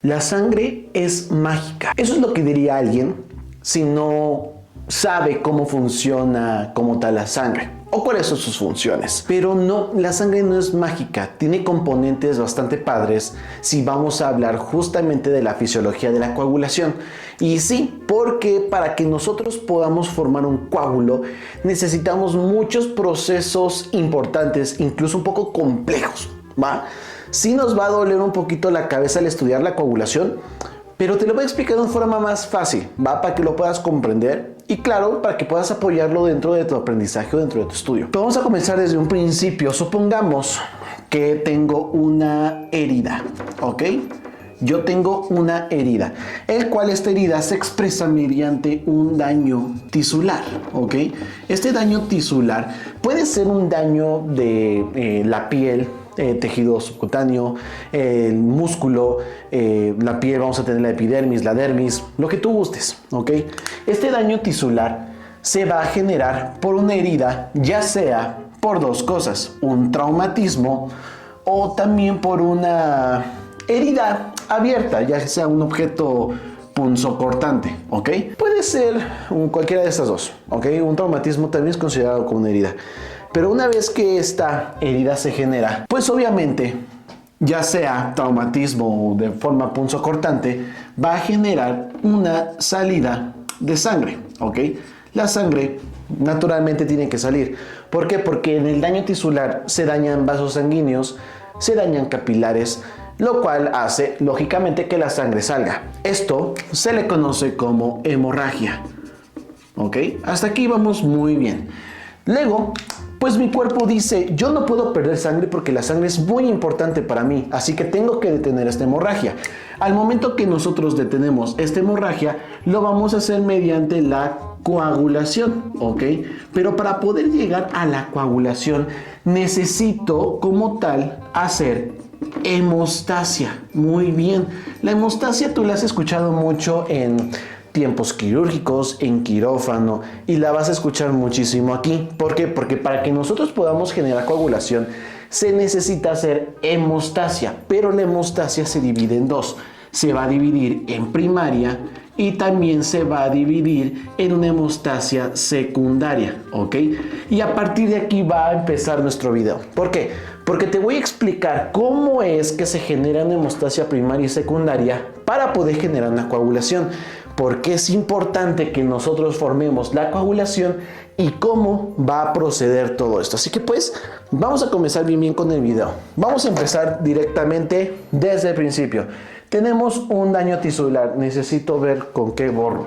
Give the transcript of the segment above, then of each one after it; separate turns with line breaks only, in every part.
La sangre es mágica. Eso es lo que diría alguien si no sabe cómo funciona como tal la sangre o cuáles son sus funciones. Pero no, la sangre no es mágica. Tiene componentes bastante padres si vamos a hablar justamente de la fisiología de la coagulación. Y sí, porque para que nosotros podamos formar un coágulo necesitamos muchos procesos importantes, incluso un poco complejos, ¿va? Sí nos va a doler un poquito la cabeza al estudiar la coagulación, pero te lo voy a explicar de una forma más fácil, ¿va? Para que lo puedas comprender y claro, para que puedas apoyarlo dentro de tu aprendizaje o dentro de tu estudio. Pero vamos a comenzar desde un principio. Supongamos que tengo una herida, ¿ok? Yo tengo una herida, el cual esta herida se expresa mediante un daño tisular, ¿ok? Este daño tisular puede ser un daño de la piel, tejido subcutáneo, el músculo, la piel, vamos a tener la epidermis, la dermis, lo que tú gustes, ¿ok? Este daño tisular se va a generar por una herida, ya sea por dos cosas, un traumatismo o también por una herida abierta, ya sea un objeto punzocortante, ¿ok? Puede ser cualquiera de estas dos, ¿ok? Un traumatismo también es considerado como una herida. Pero una vez que esta herida se genera, pues obviamente, ya sea traumatismo o de forma punzocortante, va a generar una salida de sangre, ¿ok? La sangre naturalmente tiene que salir. ¿Por qué? Porque en el daño tisular se dañan vasos sanguíneos, se dañan capilares, lo cual hace lógicamente que la sangre salga. Esto se le conoce como hemorragia, ¿ok? Hasta aquí vamos muy bien. Luego, pues mi cuerpo dice, yo no puedo perder sangre porque la sangre es muy importante para mí, así que tengo que detener esta hemorragia. Al momento que nosotros detenemos esta hemorragia, lo vamos a hacer mediante la coagulación, ¿ok? Pero para poder llegar a la coagulación, necesito como tal hacer hemostasia. Muy bien. La hemostasia tú la has escuchado mucho en tiempos quirúrgicos, en quirófano, y la vas a escuchar muchísimo aquí. ¿Por qué? Porque para que nosotros podamos generar coagulación se necesita hacer hemostasia, pero la hemostasia se divide en dos. Se va a dividir en primaria y también se va a dividir en una hemostasia secundaria, ¿ok? Y a partir de aquí va a empezar nuestro video. ¿Por qué? Porque te voy a explicar cómo es que se genera una hemostasia primaria y secundaria para poder generar una coagulación. Porque es importante que nosotros formemos la coagulación y cómo va a proceder todo esto. Así que pues vamos a comenzar bien con el video. Vamos a empezar directamente desde el principio. Tenemos un daño tisular. Necesito ver con qué borro.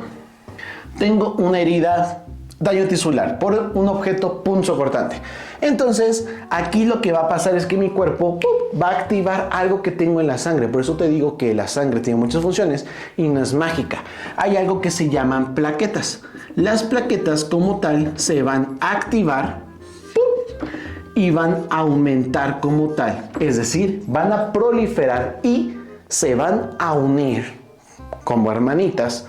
Tengo una herida, daño tisular por un objeto punzocortante. Entonces aquí lo que va a pasar es que mi cuerpo va a activar algo que tengo en la sangre. Por eso te digo que la sangre tiene muchas funciones y no es mágica. Hay algo que se llaman plaquetas. Las plaquetas como tal se van a activar y van a aumentar como tal. Es decir, van a proliferar y se van a unir como hermanitas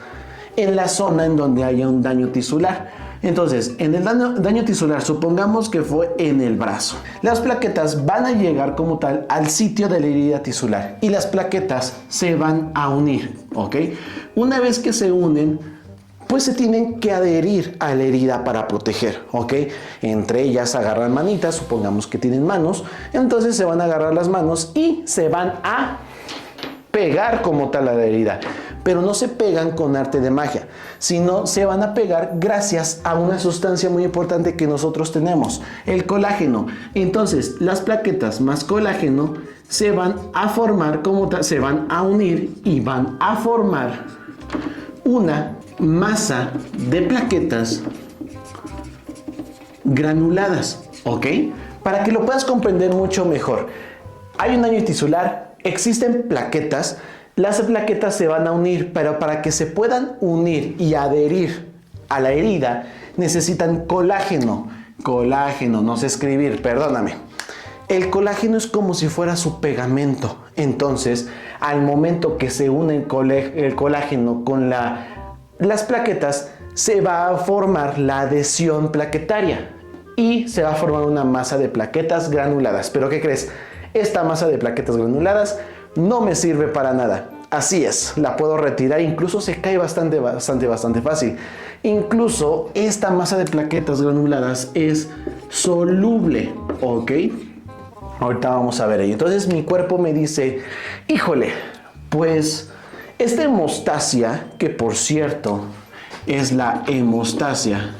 en la zona en donde haya un daño tisular. Entonces, en el daño tisular, supongamos que fue en el brazo. Las plaquetas van a llegar como tal al sitio de la herida tisular y las plaquetas se van a unir, ¿ok? Una vez que se unen, pues se tienen que adherir a la herida para proteger, ¿ok? Entre ellas agarran manitas, supongamos que tienen manos, entonces se van a agarrar las manos y se van a pegar como tal a la herida. Pero no se pegan con arte de magia, sino se van a pegar gracias a una sustancia muy importante que nosotros tenemos, el colágeno. Entonces, las plaquetas más colágeno se van a formar como tal, se van a unir y van a formar una masa de plaquetas granuladas, ¿ok? Para que lo puedas comprender mucho mejor. Hay un daño tisular, existen plaquetas. Las plaquetas se van a unir, pero para que se puedan unir y adherir a la herida necesitan colágeno. Colágeno, no sé escribir, perdóname. El colágeno es como si fuera su pegamento. Entonces, al momento que se une el colágeno con las plaquetas, se va a formar la adhesión plaquetaria y se va a formar una masa de plaquetas granuladas. ¿Pero qué crees? Esta masa de plaquetas granuladas no me sirve para nada. Así es, la puedo retirar, incluso se cae bastante fácil. Incluso esta masa de plaquetas granuladas es soluble, ¿ok? Ahorita vamos a ver ello. Entonces mi cuerpo me dice, híjole, pues esta hemostasia, que por cierto es la hemostasia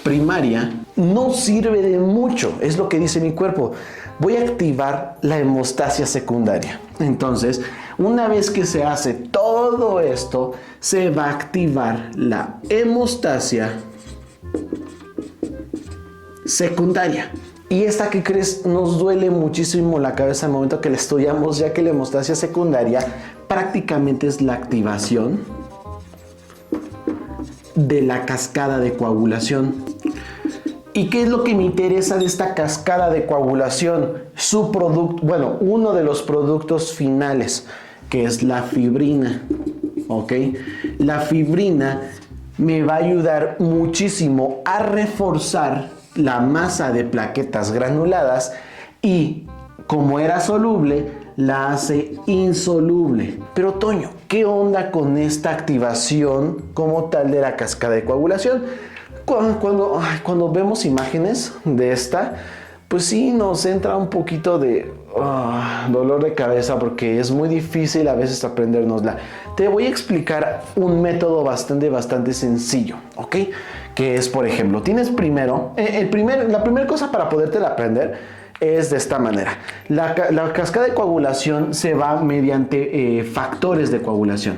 primaria, no sirve de mucho, es lo que dice mi cuerpo. Voy a activar la hemostasia secundaria. Entonces, una vez que se hace todo esto, se va a activar la hemostasia secundaria. Y esta, ¿qué crees? Nos duele muchísimo la cabeza al momento que la estudiamos, ya que la hemostasia secundaria prácticamente es la activación de la cascada de coagulación. ¿Y qué es lo que me interesa de esta cascada de coagulación? Su producto, bueno, uno de los productos finales, que es la fibrina, ¿ok? La fibrina me va a ayudar muchísimo a reforzar la masa de plaquetas granuladas y, como era soluble, la hace insoluble. Pero Toño, ¿qué onda con esta activación como tal de la cascada de coagulación? Cuando vemos imágenes de esta, pues sí nos entra un poquito de dolor de cabeza porque es muy difícil a veces aprendérnosla. Te voy a explicar un método bastante sencillo, ¿ok? Que es, por ejemplo, tienes primero, la primera cosa para podértela aprender es de esta manera. La cascada de coagulación se va mediante factores de coagulación.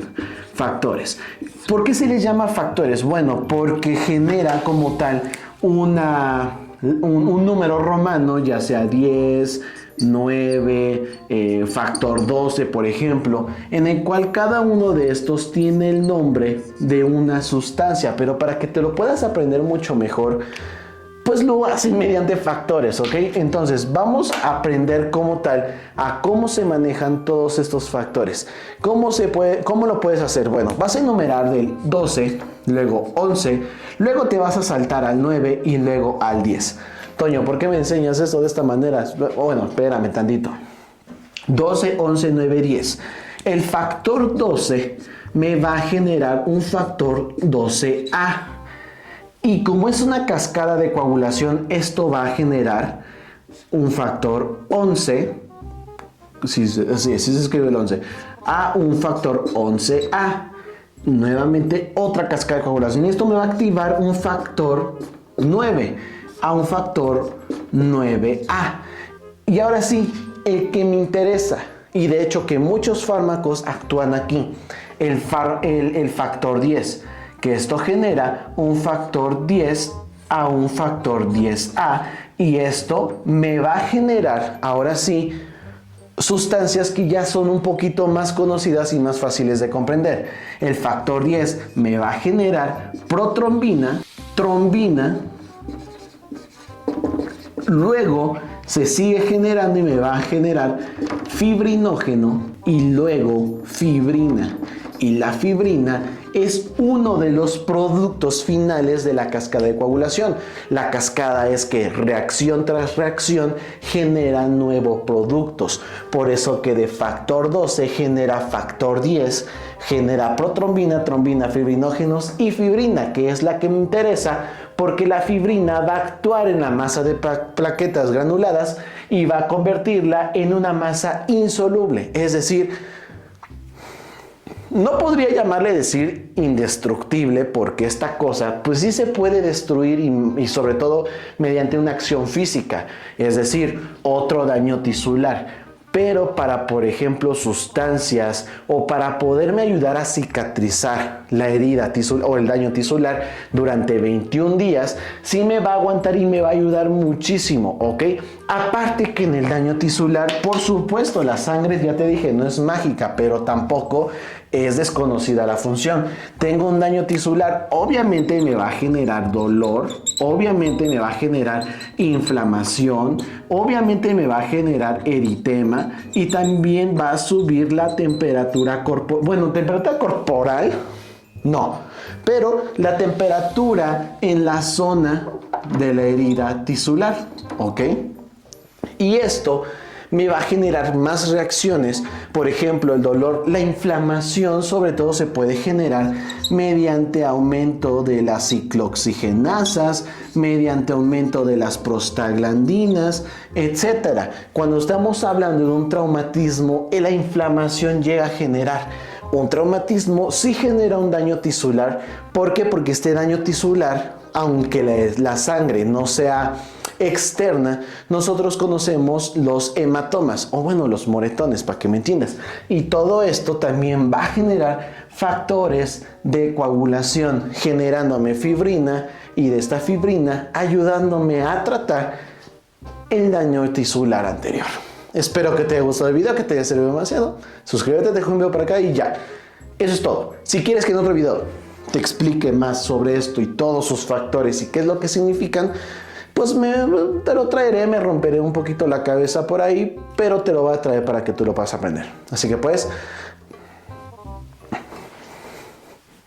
Factores. ¿Por qué se les llama factores? Bueno, porque genera como tal un número romano, ya sea 10, 9, factor 12, por ejemplo, en el cual cada uno de estos tiene el nombre de una sustancia, pero para que te lo puedas aprender mucho mejor, pues lo hacen mediante factores, ¿ok? Entonces vamos a aprender como tal a cómo se manejan todos estos factores. ¿Cómo lo puedes hacer? Bueno, vas a enumerar del 12, luego 11, luego te vas a saltar al 9 y luego al 10. Toño, ¿por qué me enseñas esto de esta manera? Bueno, espérame tantito. 12, 11, 9, 10. El factor 12 me va a generar un factor 12A. Y como es una cascada de coagulación, esto va a generar un factor 11, si se escribe el 11, a un factor 11A. Nuevamente otra cascada de coagulación. Y esto me va a activar un factor 9 a un factor 9A. Y ahora sí, el que me interesa, y de hecho que muchos fármacos actúan aquí, el factor 10. Que esto genera un factor 10 a un factor 10A y esto me va a generar, ahora sí, sustancias que ya son un poquito más conocidas y más fáciles de comprender. El factor 10 me va a generar protrombina, trombina, luego se sigue generando y me va a generar fibrinógeno y luego fibrina. Y la fibrina es uno de los productos finales de la cascada de coagulación. La cascada es que reacción tras reacción genera nuevos productos. Por eso que de factor 12 genera factor 10, genera protrombina, trombina, fibrinógenos y fibrina, que es la que me interesa porque la fibrina va a actuar en la masa de plaquetas granuladas y va a convertirla en una masa insoluble. Es decir, no podría llamarle decir indestructible porque esta cosa pues sí se puede destruir y sobre todo mediante una acción física, es decir, otro daño tisular. Pero para, por ejemplo, sustancias o para poderme ayudar a cicatrizar la herida o el daño tisular durante 21 días, sí me va a aguantar y me va a ayudar muchísimo, ¿ok? Aparte que en el daño tisular, por supuesto, la sangre, ya te dije, no es mágica, pero tampoco es desconocida la función. Tengo un daño tisular, obviamente me va a generar dolor, obviamente me va a generar inflamación, obviamente me va a generar eritema y también va a subir la temperatura corporal. Bueno, temperatura corporal, no, pero la temperatura en la zona de la herida tisular, ¿ok? Y esto me va a generar más reacciones. Por ejemplo, el dolor, la inflamación sobre todo se puede generar mediante aumento de las ciclooxigenasas, mediante aumento de las prostaglandinas, etc. Cuando estamos hablando de un traumatismo, la inflamación llega a generar un traumatismo, sí genera un daño tisular. ¿Por qué? Porque este daño tisular, aunque la sangre no sea externa, nosotros conocemos los hematomas, o bueno, los moretones, para que me entiendas. Y todo esto también va a generar factores de coagulación, generándome fibrina, y de esta fibrina ayudándome a tratar el daño tisular anterior. Espero que te haya gustado el video, que te haya servido demasiado. Suscríbete, te dejo un video por acá y ya. Eso es todo. Si quieres que en otro video te explique más sobre esto y todos sus factores y qué es lo que significan, pues te lo traeré, me romperé un poquito la cabeza por ahí, pero te lo voy a traer para que tú lo puedas aprender. Así que pues,